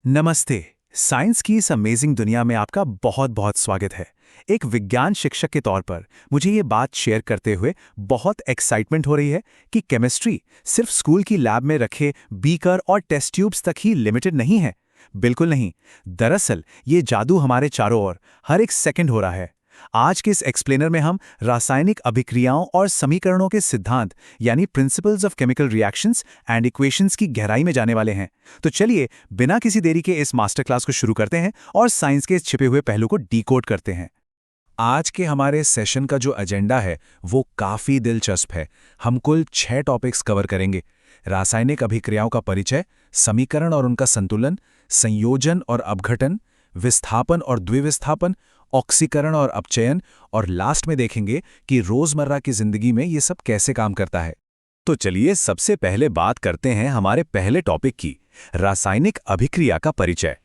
नमस्ते। साइंस की इस अमेजिंग दुनिया में आपका बहुत बहुत स्वागत है। एक विज्ञान शिक्षक के तौर पर मुझे ये बात शेयर करते हुए बहुत एक्साइटमेंट हो रही है कि केमिस्ट्री सिर्फ स्कूल की लैब में रखे बीकर और टेस्ट ट्यूब्स तक ही लिमिटेड नहीं है। बिल्कुल नहीं। दरअसल ये जादू हमारे चारों ओर हर एक सेकंड हो रहा है। आज के इस एक्सप्लेनर में हम रासायनिक अभिक्रियाओं और समीकरणों के सिद्धांत यानी principles of chemical reactions and equations की गहराई में जाने वाले हैं। तो चलिए बिना किसी देरी के इस मास्टर क्लास को शुरू करते हैं और साइंस के इस छिपे हुए पहलू को डीकोड करते हैं। आज के हमारे सेशन का जो एजेंडा है वो काफी दिलचस्प है। हम कुल 6 टॉपिक्स कवर करेंगे। रासायनिक अभिक्रियाओं का परिचय, समीकरण और उनका संतुलन, संयोजन और अपघटन, विस्थापन और द्विविस्थापन, ऑक्सीकरण और अपचयन, और लास्ट में देखेंगे कि रोजमर्रा की जिंदगी में ये सब कैसे काम करता है। तो चलिए सबसे पहले बात करते हैं हमारे पहले टॉपिक की, रासायनिक अभिक्रिया का परिचय।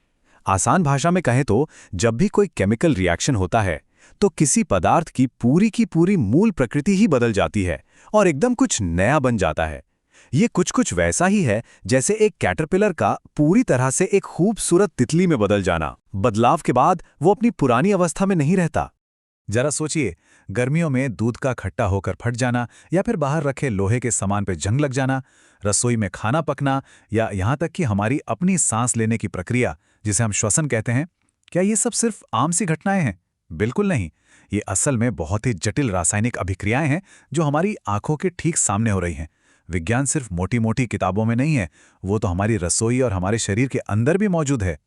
आसान भाषा में कहें तो जब भी कोई केमिकल रिएक्शन होता है तो किसी पदार्थ की पूरी मूल प्रकृति ही बदल जाती है और एकदम कुछ नया बन जाता है। ये कुछ वैसा ही है जैसे एक कैटरपिलर का पूरी तरह से एक खूबसूरत तितली में बदल जाना। बदलाव के बाद वो अपनी पुरानी अवस्था में नहीं रहता। जरा सोचिए, गर्मियों में दूध का खट्टा होकर फट जाना, या फिर बाहर रखे लोहे के सामान पे जंग लग जाना, रसोई में खाना पकना, या यहाँ तक कि हमारी अपनी सांस लेने की प्रक्रिया जिसे हम श्वसन कहते हैं। क्या ये सब सिर्फ आम सी घटनाएं हैं? बिल्कुल नहीं। ये असल में बहुत ही जटिल रासायनिक अभिक्रियाएं हैं जो हमारी आंखों के ठीक सामने हो रही हैं। विज्ञान सिर्फ मोटी मोटी किताबों में नहीं है, वो तो हमारी रसोई और हमारे शरीर के अंदर भी मौजूद है।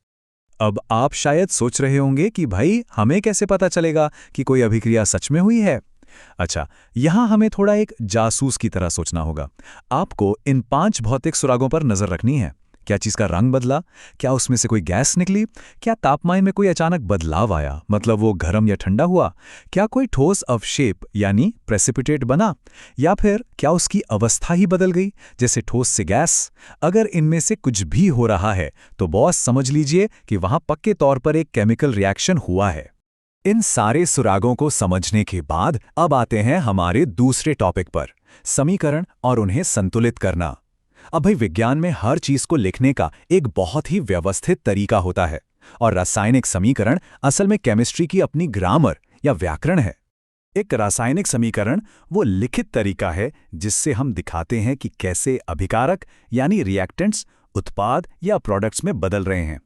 अब आप शायद सोच रहे होंगे कि भाई हमें कैसे पता चलेगा कि कोई अभिक्रिया सच में हुई है। अच्छा, यहां हमें थोड़ा एक जासूस की तरह सोचना होगा। आपको इन 5 भौतिक सुरागों पर नजर रखनी है। क्या चीज का रंग बदला? क्या उसमें से कोई गैस निकली? क्या तापमान में कोई अचानक बदलाव आया, मतलब वो गर्म या ठंडा हुआ? क्या कोई ठोस अवशेप यानी प्रेसिपिटेट बना? या फिर क्या उसकी अवस्था ही बदल गई, जैसे ठोस से गैस? अगर इनमें से कुछ भी हो रहा है तो बॉस समझ लीजिए कि वहां पक्के तौर पर एक केमिकल रिएक्शन हुआ है। इन सारे सुरागों को समझने के बाद अब आते हैं हमारे दूसरे टॉपिक पर, समीकरण और उन्हें संतुलित करना। अब भाई विज्ञान में हर चीज को लिखने का एक बहुत ही व्यवस्थित तरीका होता है, और रासायनिक समीकरण असल में केमिस्ट्री की अपनी ग्रामर या व्याकरण है। एक रासायनिक समीकरण वो लिखित तरीका है जिससे हम दिखाते हैं कि कैसे अभिकारक यानी रिएक्टेंट्स उत्पाद या प्रोडक्ट्स में बदल रहे हैं।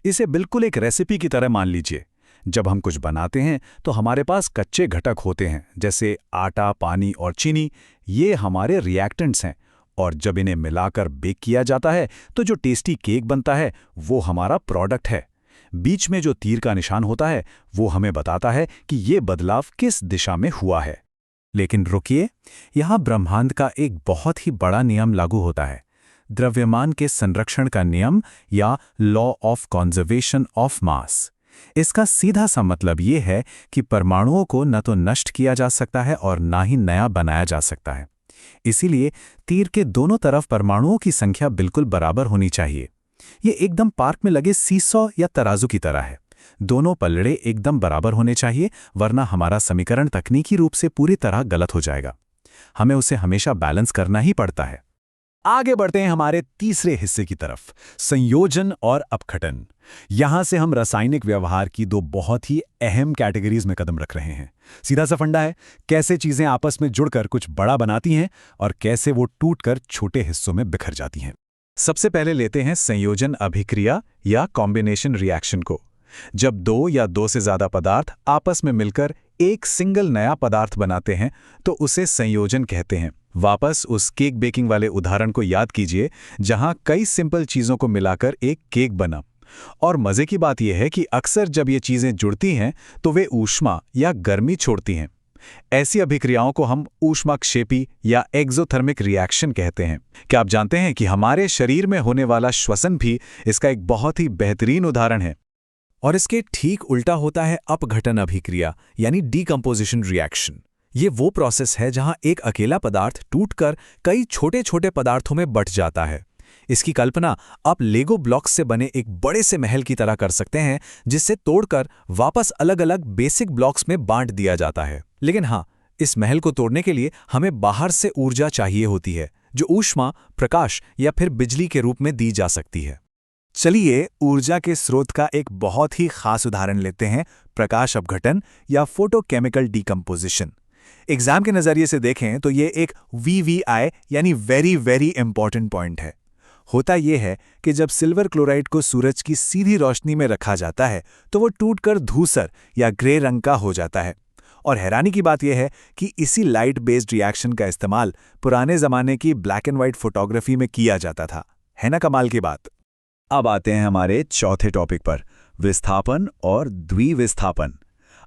इसे बिल्कुल एक रेसिपी की तरह मान लीजिए। जब हम कुछ बनाते हैं तो हमारे पास कच्चे घटक होते हैं, जैसे आटा, पानी और चीनी। ये हमारे रिएक्टेंट्स हैं, और जब इन्हें मिलाकर बेक किया जाता है तो जो टेस्टी केक बनता है वो हमारा प्रोडक्ट है। बीच में जो तीर का निशान होता है वो हमें बताता है कि ये बदलाव किस दिशा में हुआ है। लेकिन रुकिए, यहाँ ब्रह्मांड का एक बहुत ही बड़ा नियम लागू होता है, द्रव्यमान के संरक्षण का नियम या law of conservation of mass. इसका सीधा सा मतलब ये है कि परमाणुओं को न तो नष्ट किया जा सकता है और ना ही नया बनाया जा सकता है। इसीलिए तीर के दोनों तरफ परमाणुओं की संख्या बिल्कुल बराबर होनी चाहिए। ये एकदम पार्क में लगे सीसॉ या तराजू की तरह है। दोनों पलड़े एकदम बराबर होने चाहिए, वरना हमारा समीकरण तकनीकी रूप से पूरी तरह गलत हो जाएगा। हमें उसे हमेशा बैलेंस करना ही पड़ता है। आगे बढ़ते हैं हमारे तीसरे हिस्से की तरफ, संयोजन और अपघटन। यहां से हम रासायनिक व्यवहार की 2 बहुत ही अहम कैटेगरीज में कदम रख रहे हैं। सीधा सा फंडा है, कैसे चीजें आपस में जुड़कर कुछ बड़ा बनाती हैं और कैसे वो टूटकर छोटे हिस्सों में बिखर जाती हैं। सबसे पहले लेते हैं संयोजन अभिक्रिया या कॉम्बिनेशन रिएक्शन को। जब 2 या 2 से ज्यादा पदार्थ आपस में मिलकर एक सिंगल नया पदार्थ बनाते हैं तो उसे संयोजन कहते हैं। वापस उस केक बेकिंग वाले उदाहरण को याद कीजिए, जहां कई सिंपल चीजों को मिलाकर एक केक बना। और मजे की बात यह है कि अक्सर जब ये चीजें जुड़ती हैं तो वे ऊष्मा या गर्मी छोड़ती हैं। ऐसी अभिक्रियाओं को हम ऊष्माक्षेपी या एक्सोथर्मिक रिएक्शन कहते हैं। क्या आप जानते हैं कि हमारे शरीर में होने वाला श्वसन भी इसका एक बहुत ही बेहतरीन उदाहरण है? और इसके ठीक उल्टा होता है अपघटन अभिक्रिया यानी डीकंपोजिशन रिएक्शन। ये वो प्रोसेस है जहां एक अकेला पदार्थ टूटकर कई छोटे छोटे पदार्थों में बंट जाता है। इसकी कल्पना आप लेगो ब्लॉक्स से बने एक बड़े से महल की तरह कर सकते हैं, जिससे तोड़कर वापस अलग अलग बेसिक ब्लॉक्स में बांट दिया जाता है। लेकिन हाँ, इस महल को तोड़ने के लिए हमें बाहर से ऊर्जा चाहिए होती है, जो ऊष्मा, प्रकाश या फिर बिजली के रूप में दी जा सकती है। चलिए ऊर्जा के स्रोत का एक बहुत ही खास उदाहरण लेते हैं, प्रकाश अपघटन या फोटोकेमिकल डीकंपोजिशन। एग्जाम के नज़रिए से देखें तो ये एक VVI यानी वेरी वेरी इंपॉर्टेंट पॉइंट है। होता यह है कि जब सिल्वर क्लोराइड को सूरज की सीधी रोशनी में रखा जाता है तो वो टूटकर धूसर या ग्रे रंग का हो जाता है। और हैरानी की बात यह है कि इसी लाइट बेस्ड रिएक्शन का इस्तेमाल पुराने ज़माने की ब्लैक एंड वाइट फोटोग्राफी में किया जाता था। है ना कमाल की बात। अब आते हैं हमारे चौथे टॉपिक पर, विस्थापन और द्विविस्थापन।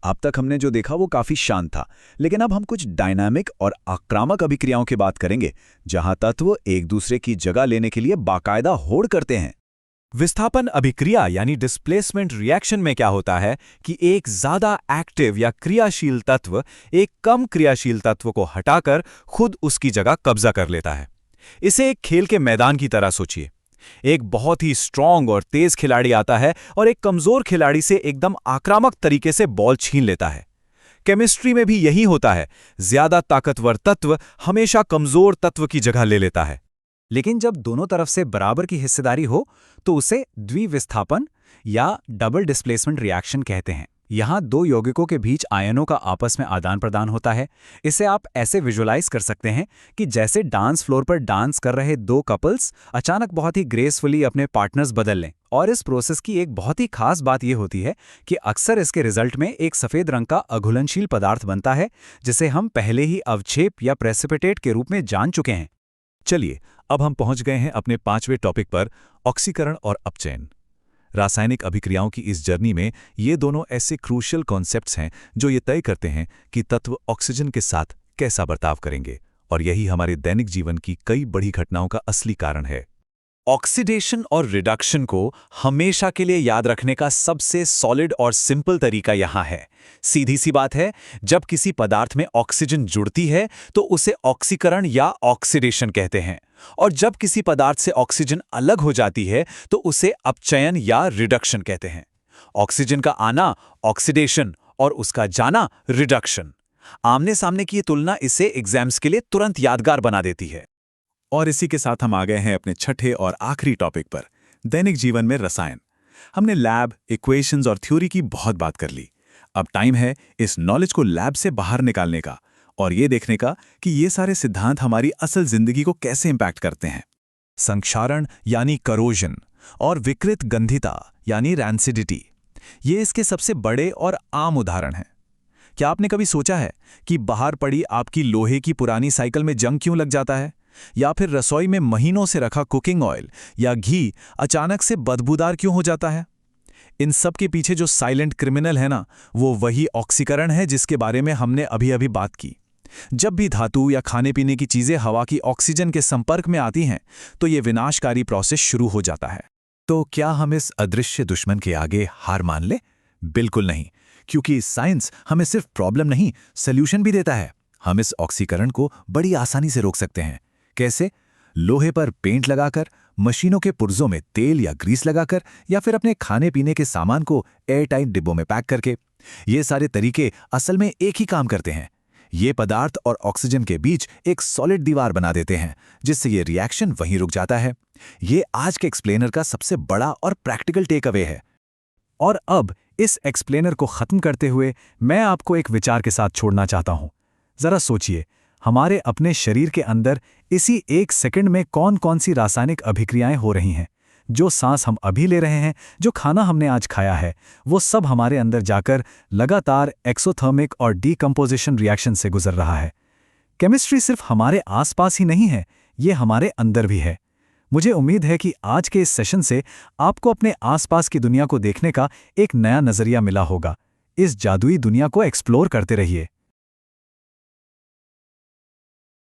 अब तक हमने जो देखा वो काफी शांत था, लेकिन अब हम कुछ डायनामिक और आक्रामक अभिक्रियाओं की बात करेंगे, जहां तत्व एक दूसरे की जगह लेने के लिए बाकायदा होड़ करते हैं। विस्थापन अभिक्रिया यानी डिस्प्लेसमेंट रिएक्शन में क्या होता है कि एक ज्यादा एक्टिव या क्रियाशील तत्व एक कम क्रियाशील तत्व को हटाकर खुद उसकी जगह कब्जा कर लेता है। इसे एक खेल के मैदान की तरह सोचिए। एक बहुत ही स्ट्रांग और तेज खिलाड़ी आता है और एक कमजोर खिलाड़ी से एकदम आक्रामक तरीके से बॉल छीन लेता है। केमिस्ट्री में भी यही होता है, ज्यादा ताकतवर तत्व हमेशा कमजोर तत्व की जगह ले लेता है। लेकिन जब दोनों तरफ से बराबर की हिस्सेदारी हो तो उसे द्विविस्थापन या डबल डिस्प्लेसमेंट रिएक्शन कहते हैं। यहां दो यौगिकों के बीच आयनों का आपस में आदान प्रदान होता है। इसे आप ऐसे विजुलाइज कर सकते हैं कि जैसे डांस फ्लोर पर डांस कर रहे दो कपल्स अचानक बहुत ही ग्रेसफुली अपने पार्टनर्स बदल लें। और इस प्रोसेस की एक बहुत ही खास बात यह होती है कि अक्सर इसके रिजल्ट में एक सफेद रंग का अघुलनशील पदार्थ बनता है, जिसे हम पहले ही अवक्षेप या प्रेसिपिटेट के रूप में जान चुके हैं। चलिए अब हम पहुंच गए हैं अपने 5वें टॉपिक पर, ऑक्सीकरण और अपचयन। रासायनिक अभिक्रियाओं की इस जर्नी में ये दोनों ऐसे क्रूशियल कॉन्सेप्ट्स हैं जो ये तय करते हैं कि तत्व ऑक्सीजन के साथ कैसा बर्ताव करेंगे, और यही हमारे दैनिक जीवन की कई बड़ी घटनाओं का असली कारण है। ऑक्सीडेशन और रिडक्शन को हमेशा के लिए याद रखने का सबसे सॉलिड और सिंपल तरीका यहाँ है। सीधी सी बात है, जब किसी पदार्थ में ऑक्सीजन जुड़ती है तो उसे ऑक्सीकरण या ऑक्सीडेशन कहते हैं, और जब किसी पदार्थ से ऑक्सीजन अलग हो जाती है तो उसे अपचयन या रिडक्शन कहते हैं। ऑक्सीजन का आना ऑक्सीडेशन और उसका जाना रिडक्शन। आमने सामने की ये तुलना इसे एग्जाम्स के लिए तुरंत यादगार बना देती है। और इसी के साथ हम आ गए हैं अपने छठे और आखिरी टॉपिक पर, दैनिक जीवन में रसायन। हमने लैब, इक्वेशंस और थ्योरी की बहुत बात कर ली। अब टाइम है इस नॉलेज को लैब से बाहर निकालने का और ये देखने का कि ये सारे सिद्धांत हमारी असल जिंदगी को कैसे इंपैक्ट करते हैं। संक्षारण यानी करोजन और विकृत गंधिता यानी रैंसिडिटी, ये इसके सबसे बड़े और आम उदाहरण हैं। क्या आपने कभी सोचा है कि बाहर पड़ी आपकी लोहे की पुरानी साइकिल में जंग क्यों लग जाता है, या फिर रसोई में महीनों से रखा कुकिंग ऑयल या घी अचानक से बदबूदार क्यों हो जाता है? इन सब के पीछे जो साइलेंट क्रिमिनल है ना, वो वही ऑक्सीकरण है जिसके बारे में हमने अभी अभी बात की। जब भी धातु या खाने पीने की चीजें हवा की ऑक्सीजन के संपर्क में आती हैं तो ये विनाशकारी प्रोसेस शुरू हो जाता है। तो क्या हम इस अदृश्य दुश्मन के आगे हार मान लें? बिल्कुल नहीं, क्योंकि साइंस हमें सिर्फ प्रॉब्लम नहीं, सॉल्यूशन भी देता है। हम इस ऑक्सीकरण को बड़ी आसानी से रोक सकते हैं। कैसे? लोहे पर पेंट लगाकर, मशीनों के पुर्जों में तेल या ग्रीस लगाकर, या फिर अपने खाने पीने के सामान को एयरटाइट डिब्बों में पैक करके। ये सारे तरीके असल में एक ही काम करते हैं। ये पदार्थ और ऑक्सीजन के बीच एक सॉलिड दीवार बना देते हैं, जिससे ये रिएक्शन वहीं रुक जाता है। ये आज के एक्सप्लेनर का सबसे बड़ा और प्रैक्टिकल टेक अवे है। और अब इस एक्सप्लेनर को खत्म करते हुए मैं आपको एक विचार के साथ छोड़ना चाहता हूं। जरा सोचिए, हमारे अपने शरीर के अंदर इसी एक सेकंड में कौन कौन सी रासायनिक अभिक्रियाएं हो रही हैं। जो सांस हम अभी ले रहे हैं, जो खाना हमने आज खाया है, वो सब हमारे अंदर जाकर लगातार एक्सोथर्मिक और डीकंपोजिशन रिएक्शन से गुजर रहा है। केमिस्ट्री सिर्फ हमारे आसपास ही नहीं है, ये हमारे अंदर भी है। मुझे उम्मीद है कि आज के इस सेशन से आपको अपने आसपास की दुनिया को देखने का एक नया नजरिया मिला होगा। इस जादुई दुनिया को एक्सप्लोर करते रहिए।